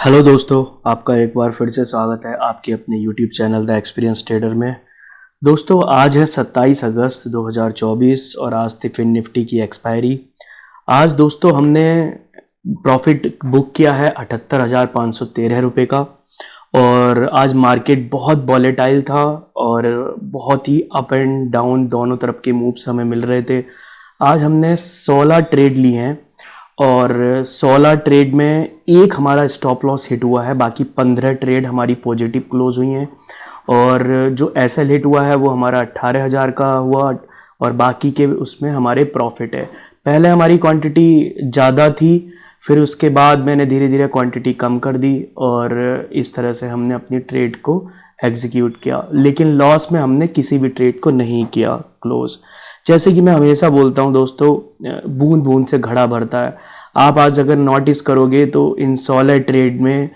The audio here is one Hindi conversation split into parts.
हेलो दोस्तों, आपका एक बार फिर से स्वागत है आपके अपने YouTube channel the experience trader में। दोस्तों, आज है 27 अगस्त 2024 और आज थी फिन निफ्टी की एक्सपायरी। आज दोस्तों हमने प्रॉफिट बुक किया है 78,513 रुपये का। और आज मार्केट बहुत वॉलेटाइल था और बहुत ही अप एंड डाउन दोनों तरफ के मूव्स हमें मिल रहे थे। आज हमने 16 ट्रेड ली हैं और 16 ट्रेड में एक हमारा स्टॉप लॉस हिट हुआ है, बाकी 15 ट्रेड हमारी पॉजिटिव क्लोज हुई हैं। और जो एसएल हिट हुआ है वो हमारा 18,000 का हुआ और बाकी के उसमें हमारे प्रॉफिट है। पहले हमारी क्वांटिटी ज़्यादा थी, फिर उसके बाद मैंने धीरे धीरे क्वांटिटी कम कर दी और इस तरह से हमने अपनी ट्रेड को एग्जीक्यूट किया। लेकिन लॉस में हमने किसी भी ट्रेड को नहीं किया क्लोज। जैसे कि मैं हमेशा बोलता हूं दोस्तों, बूंद बूंद से घड़ा भरता है। आप आज अगर नोटिस करोगे तो इन 16 ट्रेड में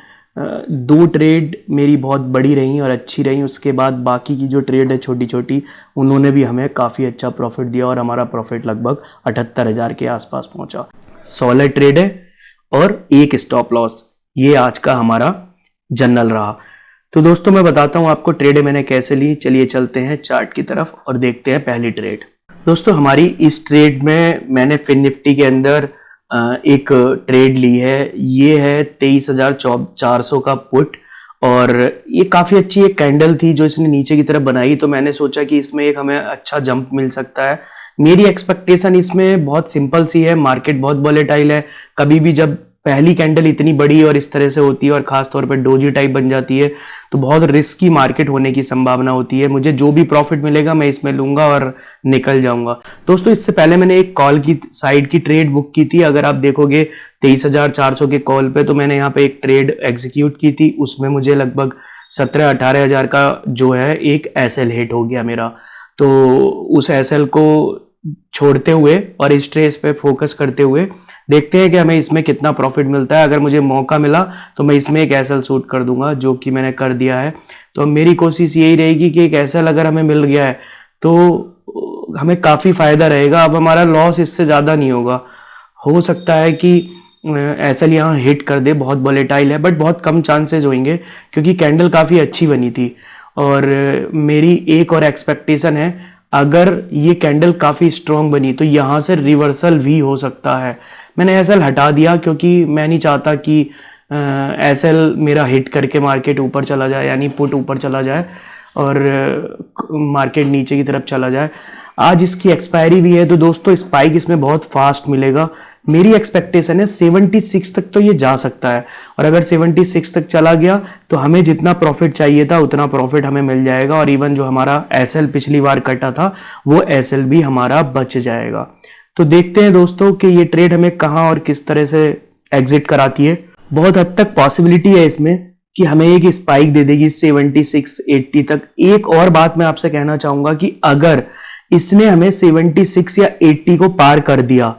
2 ट्रेड मेरी बहुत बड़ी रही और अच्छी रही। उसके बाद बाकी की जो ट्रेड है छोटी छोटी, उन्होंने भी हमें काफ़ी अच्छा प्रॉफिट दिया और हमारा प्रॉफिट लगभग 78,000 के आसपास पहुंचा। 16 ट्रेड है और एक स्टॉप लॉस, ये आज का हमारा जनरल रहा। तो दोस्तों मैं बताता हूं आपको ट्रेड मैंने कैसे ली। चलिए चलते हैं चार्ट की तरफ और देखते हैं पहली ट्रेड। दोस्तों हमारी इस ट्रेड में मैंने फिन निफ्टी के अंदर एक ट्रेड ली है। ये है 23,400 का पुट और ये काफ़ी अच्छी एक कैंडल थी जो इसने नीचे की तरफ बनाई। तो मैंने सोचा कि इसमें एक हमें अच्छा जंप मिल सकता है। मेरी एक्सपेक्टेशन इसमें बहुत सिंपल सी है। मार्केट बहुत वॉलेटाइल है। कभी भी जब पहली कैंडल इतनी बड़ी और इस तरह से होती है और खास तौर पे डोजी टाइप बन जाती है तो बहुत रिस्की मार्केट होने की संभावना होती है। मुझे जो भी प्रॉफिट मिलेगा मैं इसमें लूंगा और निकल जाऊंगा। दोस्तों इससे पहले मैंने एक कॉल की साइड की ट्रेड बुक की थी। अगर आप देखोगे 23,400 के कॉल पे तो मैंने यहाँ पे एक ट्रेड एग्जीक्यूट की थी। उसमें मुझे लगभग 17-18 का जो है एक एसएल हिट हो गया मेरा। तो उस एसएल को छोड़ते हुए और इस ट्रेस पे फोकस करते हुए देखते हैं कि हमें इसमें कितना प्रॉफिट मिलता है। अगर मुझे मौका मिला तो मैं इसमें एक एसएल शूट कर दूंगा, जो कि मैंने कर दिया है। तो मेरी कोशिश यही रहेगी कि एक एसएल अगर हमें मिल गया है तो हमें काफ़ी फायदा रहेगा। अब हमारा लॉस इससे ज़्यादा नहीं होगा। हो सकता है कि एसएल यहाँ हिट कर दे, बहुत वॉलेटाइल है, बट बहुत कम चांसेस होंगे क्योंकि कैंडल काफ़ी अच्छी बनी थी। और मेरी एक और एक्सपेक्टेशन है, अगर ये कैंडल काफ़ी स्ट्रॉन्ग बनी तो यहाँ से रिवर्सल भी हो सकता है। मैंने एसएल हटा दिया क्योंकि मैं नहीं चाहता कि एसएल मेरा हिट करके मार्केट ऊपर चला जाए, यानी पुट ऊपर चला जाए और मार्केट नीचे की तरफ चला जाए। आज इसकी एक्सपायरी भी है तो दोस्तों स्पाइक इसमें बहुत फास्ट मिलेगा। मेरी एक्सपेक्टेशन है 76 तक तो ये जा सकता है और अगर 76 तक चला गया तो हमें जितना प्रॉफिट चाहिए था उतना प्रॉफिट हमें मिल जाएगा और इवन जो हमारा एसएल पिछली बार कटा था वो एसएल भी हमारा बच जाएगा। तो देखते हैं दोस्तों कि ये ट्रेड हमें कहां और किस तरह से एग्जिट कराती है। बहुत हद तक पॉसिबिलिटी है इसमें कि हमें एक स्पाइक दे देगी 76-80 तक। एक और बात मैं आपसे कहना चाहूंगा कि अगर इसने हमें 76 या 80 को पार कर दिया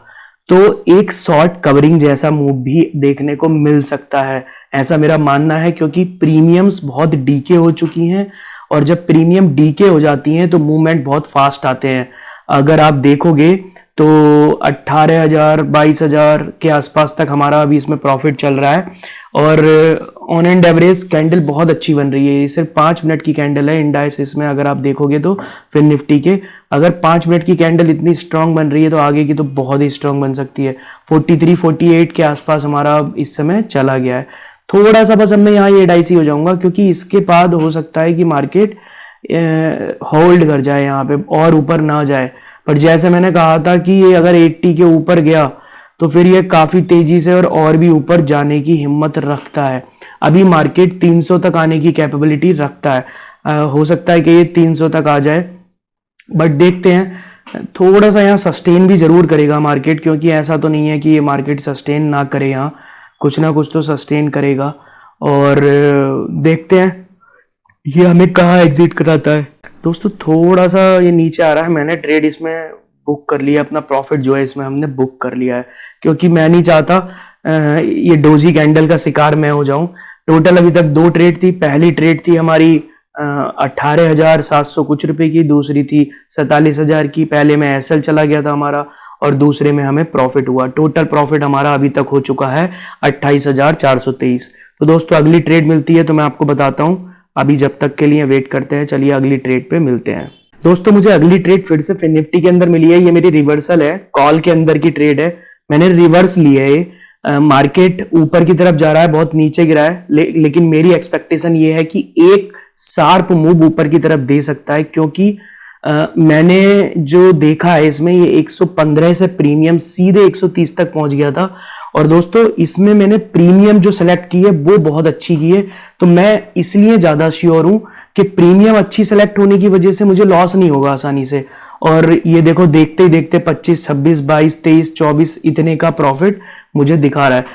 तो एक शॉर्ट कवरिंग जैसा मूव भी देखने को मिल सकता है, ऐसा मेरा मानना है। क्योंकि प्रीमियम्स बहुत डीके हो चुकी हैं और जब प्रीमियम डीके हो जाती हैं तो मूवमेंट बहुत फास्ट आते हैं। अगर आप देखोगे तो 18,000 22,000 के आसपास तक हमारा अभी इसमें प्रॉफिट चल रहा है और ऑन एंड एवरेज कैंडल बहुत अच्छी बन रही है। ये सिर्फ 5 मिनट की कैंडल है इंडाइसिस में। अगर आप देखोगे तो फिन निफ्टी के अगर 5 मिनट की कैंडल इतनी स्ट्रांग बन रही है तो आगे की तो बहुत ही स्ट्रांग बन सकती है। 43-48 के आसपास हमारा इस समय चला गया है। थोड़ा सा बस अब मैं यहाँ ये डाइसी हो जाऊंगा क्योंकि इसके बाद हो सकता है कि मार्केट होल्ड कर जाए यहाँ पे और ऊपर ना जाए। पर जैसे मैंने कहा था कि ये अगर 80 के ऊपर गया तो फिर ये काफी तेजी से और भी ऊपर जाने की हिम्मत रखता है। अभी मार्केट 300 तक आने की कैपेबिलिटी रखता है। हो सकता है कि ये 300 तक आ जाए, बट देखते हैं। थोड़ा सा यहाँ सस्टेन भी जरूर करेगा मार्केट, क्योंकि ऐसा तो नहीं है कि ये मार्केट सस्टेन ना करे, यहाँ कुछ ना कुछ तो सस्टेन करेगा। और देखते हैं ये हमें कहाँ एग्जिट कराता है। दोस्तों थोड़ा सा ये नीचे आ रहा है, मैंने ट्रेड इसमें बुक कर लिया, अपना प्रॉफिट जो है इसमें हमने बुक कर लिया है क्योंकि मैं नहीं चाहता ये डोजी कैंडल का शिकार मैं हो जाऊं। टोटल अभी तक 2 ट्रेड थी। पहली ट्रेड थी हमारी 18,700 कुछ रुपए की, दूसरी थी 47,000 की। पहले में एसएल चला गया था हमारा और दूसरे में हमें प्रॉफिट हुआ। टोटल प्रॉफिट हमारा अभी तक हो चुका है 28,423। तो दोस्तों अगली ट्रेड मिलती है तो मैं आपको बताता हूं, अभी जब तक के लिए वेट करते हैं। चलिए अगली ट्रेड पे मिलते हैं। दोस्तों मुझे अगली ट्रेड फिर से फिन निफ्टी के अंदर मिली है। ये मेरी रिवर्सल है, कॉल के अंदर की ट्रेड है, मैंने रिवर्स ली है। ये मार्केट ऊपर की तरफ जा रहा है, बहुत नीचे गिरा है, लेकिन मेरी एक्सपेक्टेशन ये है कि एक शार्प मूव ऊपर की तरफ दे सकता है, क्योंकि मैंने जो देखा है इसमें ये 115 से प्रीमियम सीधे 130 तक पहुंच गया था। और दोस्तों इसमें मैंने प्रीमियम जो सेलेक्ट की है वो बहुत अच्छी की है, तो मैं इसलिए ज्यादा श्योर हूं कि प्रीमियम अच्छी सेलेक्ट होने की वजह से मुझे लॉस नहीं होगा आसानी से। और ये देखो देखते ही देखते 25, 26, 22, 23, 24 इतने का प्रॉफिट मुझे दिखा रहा है।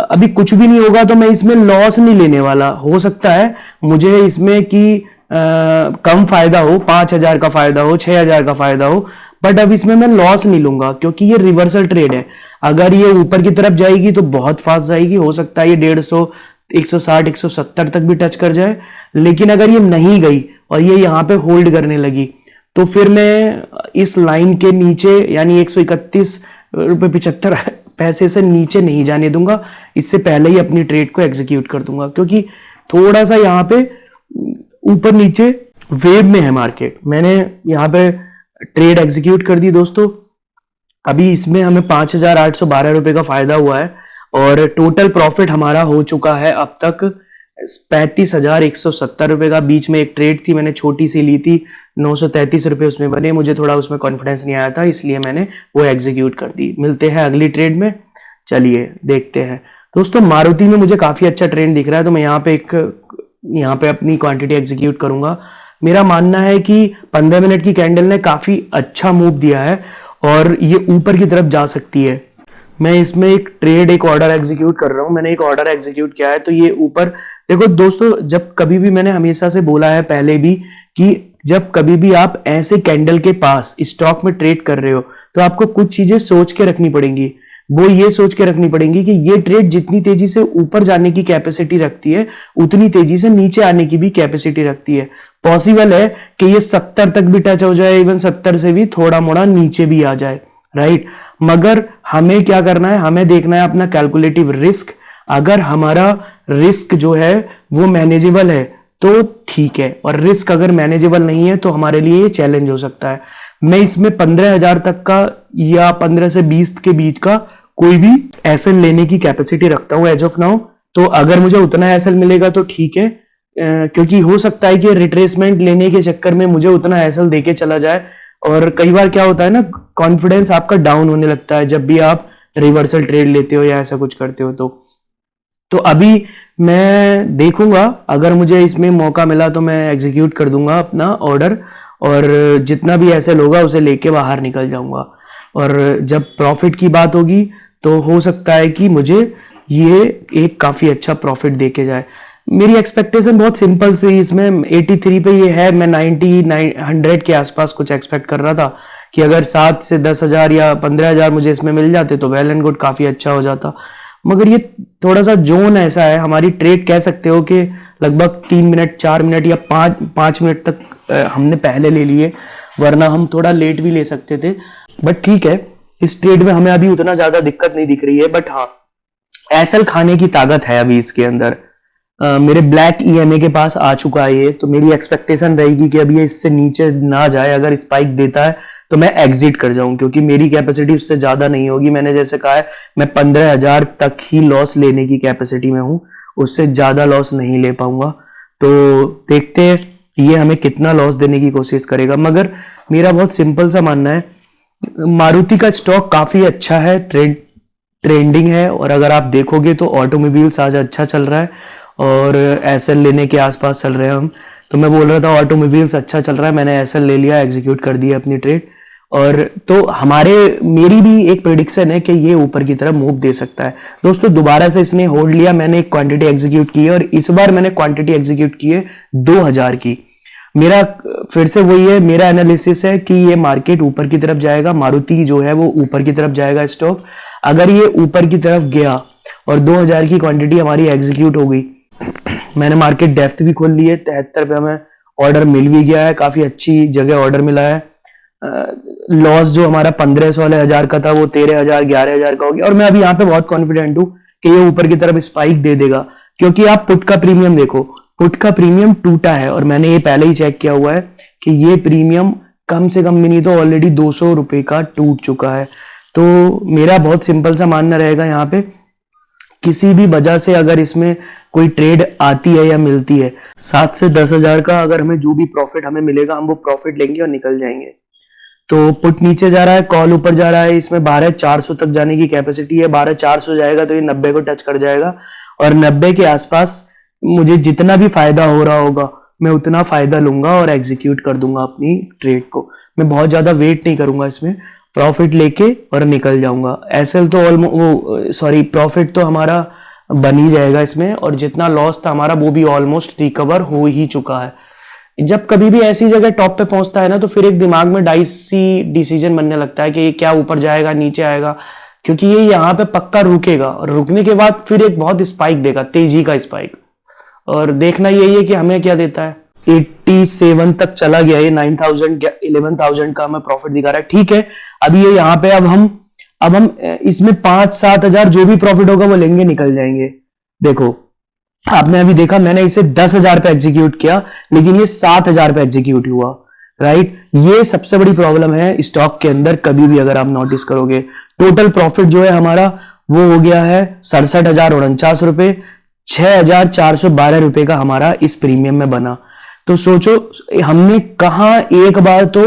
अभी कुछ भी नहीं होगा तो मैं इसमें लॉस नहीं लेने वाला। हो सकता है मुझे इसमें कि कम फायदा हो, 5,000 का फायदा हो, 6,000 का फायदा हो, बट अब इसमें मैं लॉस नहीं लूंगा क्योंकि ये रिवर्सल ट्रेड है। अगर ये ऊपर की तरफ जाएगी तो बहुत फास्ट जाएगी, हो सकता है ये 150, 160, 170 तक भी टच कर जाए। लेकिन अगर ये नहीं गई और ये यहाँ पे होल्ड करने लगी तो फिर मैं इस लाइन के नीचे यानी 131.75 पैसे से नीचे नहीं जाने दूंगा। इससे पहले ही अपनी ट्रेड को एग्जीक्यूट कर दूंगा, क्योंकि थोड़ा सा यहाँ पे ऊपर नीचे वेव में है मार्केट। मैंने यहाँ पे ट्रेड एग्जीक्यूट कर दी दोस्तों। अभी इसमें हमें 5,812 रुपए का फायदा हुआ है और टोटल प्रॉफिट हमारा हो चुका है अब तक 35,170 रुपए का। बीच में एक ट्रेड थी मैंने छोटी सी ली थी, 933 रुपए उसमें बने। मुझे थोड़ा उसमें कॉन्फिडेंस नहीं आया था, इसलिए मैंने वो एग्जीक्यूट कर दी। मिलते हैं अगली ट्रेड में, चलिए देखते हैं। दोस्तों मारुति में मुझे काफी अच्छा ट्रेंड दिख रहा है, तो मैं यहाँ पे अपनी क्वांटिटी एग्जीक्यूट करूंगा। मेरा मानना है कि 15 मिनट की कैंडल ने काफी अच्छा मूव दिया है और ये ऊपर की तरफ जा सकती है। मैं इसमें एक ऑर्डर एग्जीक्यूट कर रहा हूं। मैंने एक ऑर्डर एग्जीक्यूट किया है तो ये ऊपर देखो दोस्तों, जब कभी भी मैंने हमेशा से बोला है पहले भी कि जब कभी भी आप ऐसे कैंडल के पास स्टॉक में ट्रेड कर रहे हो तो आपको कुछ चीजें सोच के रखनी पड़ेंगी। वो ये सोच के रखनी पड़ेंगी कि ये ट्रेड जितनी तेजी से ऊपर जाने की कैपेसिटी रखती है उतनी तेजी से नीचे आने की भी कैपेसिटी रखती है। पॉसिबल है कि ये 70 तक भी टच हो जाए, इवन 70 से भी थोड़ा मोड़ा नीचे भी आ जाए, राइट। मगर हमें क्या करना है, हमें देखना है अपना कैलकुलेटिव रिस्क। अगर हमारा रिस्क जो है वो मैनेजेबल है तो ठीक है, और रिस्क अगर मैनेजेबल नहीं है तो हमारे लिए ये चैलेंज हो सकता है। मैं इसमें 15,000 तक का या 15 से 20 के बीच का कोई भी एसएल लेने की कैपेसिटी रखता हूं एज ऑफ नाउ। तो अगर मुझे उतना एसएल मिलेगा तो ठीक है, क्योंकि हो सकता है कि रिट्रेसमेंट लेने के चक्कर में मुझे उतना एसएल देके चला जाए। और कई बार क्या होता है ना, कॉन्फिडेंस आपका डाउन होने लगता है जब भी आप रिवर्सल ट्रेड लेते हो या ऐसा कुछ करते हो। तो अभी मैं देखूंगा, अगर मुझे इसमें मौका मिला तो मैं एग्जीक्यूट कर दूंगा अपना ऑर्डर, और जितना भी एसएल होगा उसे लेके बाहर निकल जाऊंगा। और जब प्रॉफिट की बात होगी तो हो सकता है कि मुझे ये एक काफी अच्छा प्रॉफिट देके जाए। मेरी एक्सपेक्टेशन बहुत सिंपल सी, इसमें 83 पे ये है, मैं 100 के आसपास कुछ एक्सपेक्ट कर रहा था कि अगर 7 से 10,000 या 15,000 मुझे इसमें मिल जाते तो वेल एंड गुड, काफी अच्छा हो जाता। मगर ये थोड़ा सा जोन ऐसा है, हमारी ट्रेड कह सकते हो कि लगभग 3 मिनट 4 मिनट या 5 मिनट तक हमने पहले ले लिए, वरना हम थोड़ा लेट भी ले सकते थे। बट ठीक है, इस ट्रेड में हमें अभी उतना ज्यादा दिक्कत नहीं दिख रही है। बट हाँ, एसएल खाने की ताकत है अभी इसके अंदर। मेरे ब्लैक ईएमए के पास आ चुका है ये, तो मेरी एक्सपेक्टेशन रहेगी कि अभी ये इससे नीचे ना जाए। अगर स्पाइक देता है तो मैं एग्जिट कर जाऊं, क्योंकि मेरी कैपेसिटी उससे ज्यादा नहीं होगी। मैंने जैसे कहा है, मैं 15,000 तक ही लॉस लेने की कैपेसिटी में हूं, उससे ज्यादा लॉस नहीं ले पाऊंगा। तो देखते हैं ये हमें कितना लॉस देने की कोशिश करेगा। मगर मेरा बहुत सिंपल सा मानना है, मारुति का स्टॉक काफी अच्छा है, ट्रेंडिंग है। और अगर आप देखोगे तो ऑटोमोबाइल्स आज अच्छा चल रहा है और एसएल लेने के आसपास चल रहे हैं हम। तो मैं बोल रहा था ऑटोमोबाइल्स अच्छा चल रहा है, मैंने एसएल ले लिया, एग्जीक्यूट कर दिया अपनी ट्रेड। और तो मेरी भी एक प्रेडिक्शन है कि ये ऊपर की तरफ मूव दे सकता है। दोस्तों दोबारा से इसने होल्ड लिया, मैंने एक क्वांटिटी एग्जीक्यूट की है और इस बार मैंने क्वांटिटी एग्जीक्यूट की है 2,000 की। मेरा फिर से वही है, मेरा एनालिसिस है कि ये मार्केट ऊपर की तरफ जाएगा, मारुति जो है वो ऊपर की तरफ जाएगा स्टॉक। अगर ये ऊपर की तरफ गया और 2,000 की क्वांटिटी हमारी एग्जीक्यूट हो गई, मैंने मार्केट डेप्थ भी खोल ली है, 73 पे हमें ऑर्डर मिल भी गया है, काफी अच्छी जगह ऑर्डर मिला है। लॉस जो हमारा 15-16 हजार का था वो 13,000 11,000 का हो गया। और मैं अभी यहाँ पे बहुत कॉन्फिडेंट हूँ कि ये ऊपर की तरफ स्पाइक दे देगा, क्योंकि आप पुट का प्रीमियम देखो, पुट का प्रीमियम टूटा है और मैंने ये पहले ही चेक किया हुआ है कि ये प्रीमियम कम से कम भी नहीं तो ऑलरेडी 200 रुपए का टूट चुका है। तो मेरा बहुत सिंपल सा मानना रहेगा यहाँ पे, किसी भी वजह से अगर इसमें कोई ट्रेड आती है या मिलती है 7 से 10,000 का, अगर हमें जो भी प्रॉफिट हमें मिलेगा हम वो प्रॉफिट लेंगे और निकल जाएंगे। तो पुट नीचे जा रहा है, कॉल ऊपर जा रहा है, इसमें 12,400 तक जाने की कैपेसिटी है। 12,400 जाएगा तो ये 90 को टच कर जाएगा और 90 के आसपास मुझे जितना भी फायदा हो रहा होगा मैं उतना फायदा लूंगा और एग्जीक्यूट कर दूंगा अपनी ट्रेड को। मैं बहुत ज्यादा वेट नहीं करूंगा, इसमें प्रॉफिट लेके और निकल जाऊंगा। एसएल तो प्रॉफिट तो हमारा बन ही जाएगा इसमें, और जितना लॉस था हमारा वो भी ऑलमोस्ट रिकवर हो ही चुका है। जब कभी भी ऐसी जगह टॉप पे पहुंचता है ना तो फिर एक दिमाग में डाइसी डिसीजन बनने लगता है कि ये क्या ऊपर जाएगा नीचे आएगा, क्योंकि ये यहाँ पे पक्का रुकेगा और रुकने के बाद फिर एक बहुत स्पाइक देगा, तेजी का स्पाइक। और देखना यही है कि हमें क्या देता है। 87 तक चला गया, ये 9,000 11,000 का हमें प्रॉफिट दिखा रहा है। ठीक है, अभी ये यहाँ पे अब हम इसमें 5-7 हजार जो भी प्रॉफिट होगा वो लेंगे, निकल जाएंगे। देखो आपने अभी देखा मैंने इसे 10,000 पे एग्जीक्यूट किया लेकिन ये 7,000 पे एग्जीक्यूट हुआ, राइट। ये सबसे बड़ी प्रॉब्लम है स्टॉक के अंदर, कभी भी अगर आप नोटिस करोगे। टोटल प्रॉफिट जो है हमारा वो हो गया है 67,049 रुपए, 6,412 रुपए का हमारा इस प्रीमियम में बना। तो सोचो हमने कहा एक बार तो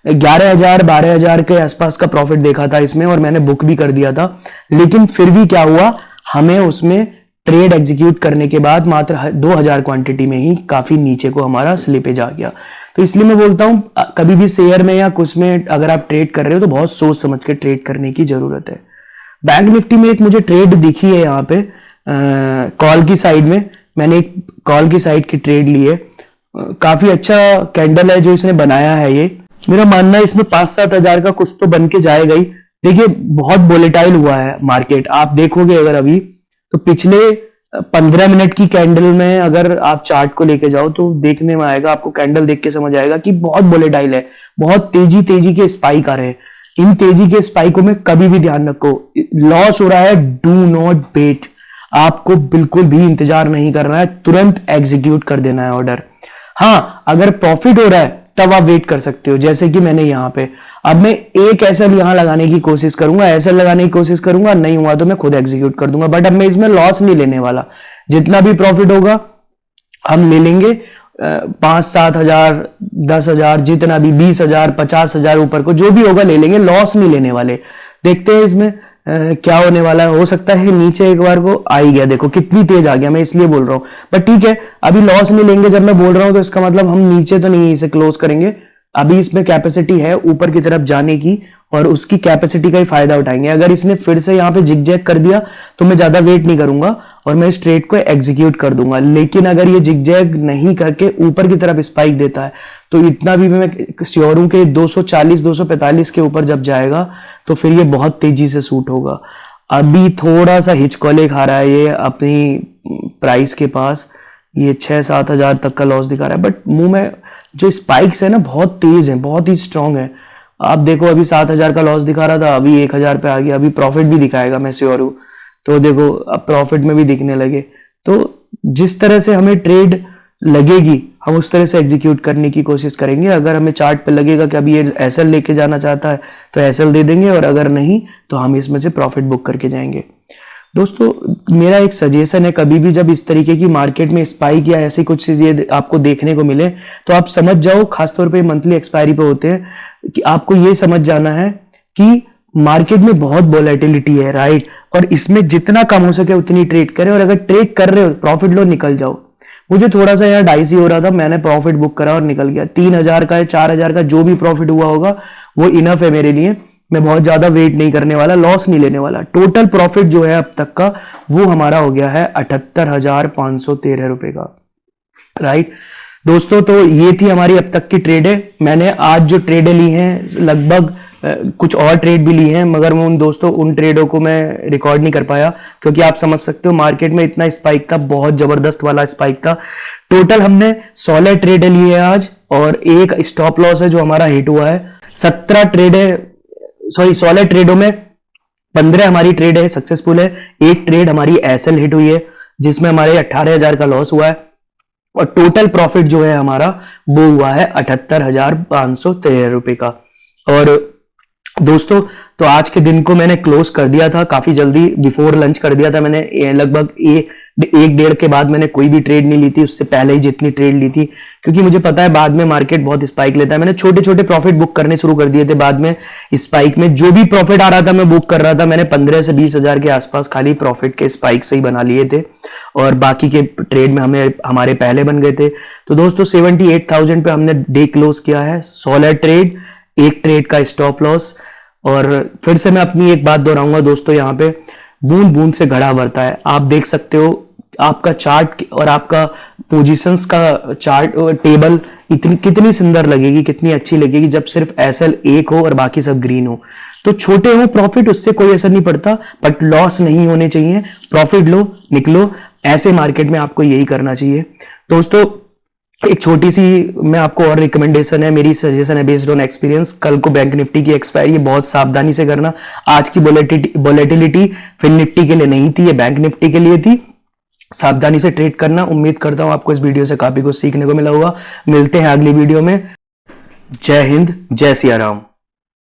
11,000 12,000 के आसपास का प्रॉफिट देखा था इसमें और मैंने बुक भी कर दिया था, लेकिन फिर भी क्या हुआ, हमें उसमें ट्रेड एग्जीक्यूट करने के बाद मात्र 2,000 क्वांटिटी में ही काफी नीचे को हमारा स्लिपेज आ गया। तो इसलिए मैं बोलता हूं कभी भी शेयर में या कुछ में अगर आप ट्रेड कर रहे हो तो बहुत सोच समझ के ट्रेड करने की जरूरत है। बैंक निफ्टी में एक मुझे ट्रेड दिखी है यहाँ पे कॉल की साइड में, मैंने एक कॉल की साइड की ट्रेड ली है। काफी अच्छा कैंडल है जो इसने बनाया है। ये मेरा मानना है इसमें 5-7 हजार का कुछ तो बन के जाएगा ही। देखिए बहुत वोलेटाइल हुआ है मार्केट, आप देखोगे अगर अभी तो पिछले 15 मिनट की कैंडल में अगर आप चार्ट को लेके जाओ तो देखने में आएगा, आपको कैंडल देख के समझ आएगा कि बहुत वोलेटाइल है, बहुत तेजी के स्पाइक आ रहे हैं। इन तेजी के स्पाइकों में कभी भी ध्यान रखो, लॉस हो रहा है, डू नॉट बेट। आपको बिल्कुल भी इंतजार नहीं करना है, तुरंत एग्जीक्यूट कर देना है ऑर्डर। हाँ, अगर प्रॉफिट हो रहा है तब आप वेट कर सकते हो, जैसे कि मैंने यहां पे अब मैं एक एसएल यहां लगाने की कोशिश करूंगा, एसएल लगाने की कोशिश करूंगा, नहीं हुआ तो मैं खुद एग्जीक्यूट कर दूंगा। बट अब मैं इसमें लॉस नहीं लेने वाला, जितना भी प्रॉफिट होगा हम ले लेंगे। 5-7 हजार 10,000 जितना भी 20,000 50,000 ऊपर को जो भी होगा ले लेंगे, लॉस नहीं लेने वाले। देखते हैं इसमें क्या होने वाला है। हो सकता है नीचे एक बार को आ ही गया, देखो कितनी तेज आ गया, मैं इसलिए बोल रहा हूं। बट ठीक है, अभी लॉस नहीं लेंगे। जब मैं बोल रहा हूं तो इसका मतलब हम नीचे तो नहीं इसे क्लोज करेंगे, अभी इसमें कैपेसिटी है ऊपर की तरफ जाने की और उसकी कैपेसिटी का ही फायदा उठाएंगे। अगर इसने फिर से यहाँ पे जिगजैग कर दिया तो मैं ज्यादा वेट नहीं करूंगा और मैं इस ट्रेड को एग्जीक्यूट कर दूंगा। लेकिन अगर ये जिगजैग नहीं करके ऊपर की तरफ स्पाइक देता है तो इतना भी मैं श्योर हूं कि 240 245 के ऊपर जब जाएगा तो फिर ये बहुत तेजी से सूट होगा। अभी थोड़ा सा हिचकोले खा रहा है ये अपनी प्राइस के पास, ये 6-7 हजार तक का लॉस दिखा रहा है। बट मुंह में जो स्पाइक्स है ना बहुत तेज है, बहुत ही स्ट्रांग है। आप देखो अभी 7,000 का लॉस दिखा रहा था, अभी 1,000 पे आ गया, अभी प्रॉफिट भी दिखाएगा मैं श्योर हूं। तो देखो अब प्रॉफिट में भी दिखने लगे। तो जिस तरह से हमें ट्रेड लगेगी हम उस तरह से एग्जीक्यूट करने की कोशिश करेंगे। अगर हमें चार्ट पे लगेगा कि अभी ये एसएल लेके जाना चाहता है तो एसएल दे देंगे, और अगर नहीं तो हम इसमें से प्रॉफिट बुक करके जाएंगे। दोस्तों मेरा एक सजेशन है, कभी भी जब इस तरीके की मार्केट में स्पाइक या ऐसी कुछ चीजें आपको देखने को मिले तो आप समझ जाओ, खासतौर पे मंथली एक्सपायरी पे होते हैं, कि आपको ये समझ जाना है कि मार्केट में बहुत वोलेटिलिटी है, राइट। और इसमें जितना कम हो सके उतनी ट्रेड करें, और अगर ट्रेड कर रहे हो प्रॉफिट लो, निकल जाओ। मुझे थोड़ा सा यहाँ डाइसी हो रहा था, मैंने प्रॉफिट बुक करा और निकल गया। 3,000 का है 4,000 का जो भी प्रॉफिट हुआ होगा वो इनफ है मेरे लिए। मैं बहुत ज्यादा वेट नहीं करने वाला, लॉस नहीं लेने वाला। टोटल प्रॉफिट जो है अब तक का वो हमारा हो गया है 78,513 रुपए का, राइट दोस्तों। तो ये थी हमारी अब तक की ट्रेडें। मैंने आज जो ट्रेडें ली हैं लगभग कुछ और ट्रेड भी ली हैं, मगर मैं उन ट्रेडों को मैं रिकॉर्ड नहीं कर पाया, क्योंकि आप समझ सकते हो मार्केट में इतना स्पाइक था, बहुत जबरदस्त वाला स्पाइक था। टोटल हमने 16 ट्रेडें ली है आज, और एक स्टॉप लॉस है जो हमारा हिट हुआ है। 17 ट्रेड है, सॉरी 16 ट्रेडों में 15 हमारी ट्रेड है सक्सेसफुल है, एक ट्रेड हमारी एसएल हिट हुई है जिसमें हमारे 18,000 का लॉस हुआ है, और टोटल प्रॉफिट जो है हमारा वो हुआ है 78,513 रुपए का। और दोस्तों तो आज के दिन को मैंने क्लोज कर दिया था काफी जल्दी, बिफोर लंच कर दिया था मैंने, लगभग एक डेढ़ के बाद मैंने कोई भी ट्रेड नहीं ली थी, उससे पहले ही जितनी ट्रेड ली थी, क्योंकि मुझे पता है बाद में मार्केट बहुत स्पाइक लेता है। मैंने छोटे छोटे प्रॉफिट बुक करने शुरू कर दिए थे, बाद में स्पाइक में जो भी प्रॉफिट आ रहा था मैं बुक कर रहा था। मैंने 15 से 20 हजार के आसपास खाली प्रॉफिट के स्पाइक से ही बना लिए थे, और बाकी के ट्रेड में हमारे पहले बन गए थे। तो दोस्तों 78,000 पे हमने डे क्लोज किया है, 16 ट्रेड, एक ट्रेड का स्टॉप लॉस। और फिर से मैं अपनी एक बात दोहराऊंगा दोस्तों, यहाँ पे बूंद बूंद से घड़ा भरता है। आप देख सकते हो आपका चार्ट और आपका पोजीशंस का चार्ट टेबल कितनी सुंदर लगेगी, कितनी अच्छी लगेगी जब सिर्फ एसएल एक हो और बाकी सब ग्रीन हो। तो छोटे हो प्रॉफिट उससे कोई असर नहीं पड़ता, बट लॉस नहीं होने चाहिए, प्रॉफिट लो निकलो, ऐसे मार्केट में आपको यही करना चाहिए। दोस्तों एक छोटी सी मैं आपको और रिकमेंडेशन है, मेरी सजेशन है बेस्ड ऑन एक्सपीरियंस, कल को बैंक निफ्टी की एक्सपायरी बहुत सावधानी से करना। आज की वोलेटिलिटी फिन निफ्टी के लिए नहीं थी, ये बैंक निफ्टी के लिए थी, सावधानी से ट्रेड करना। उम्मीद करता हूं आपको इस वीडियो से काफी कुछ सीखने को मिला होगा। मिलते हैं अगली वीडियो में। जय हिंद, जय सिया राम।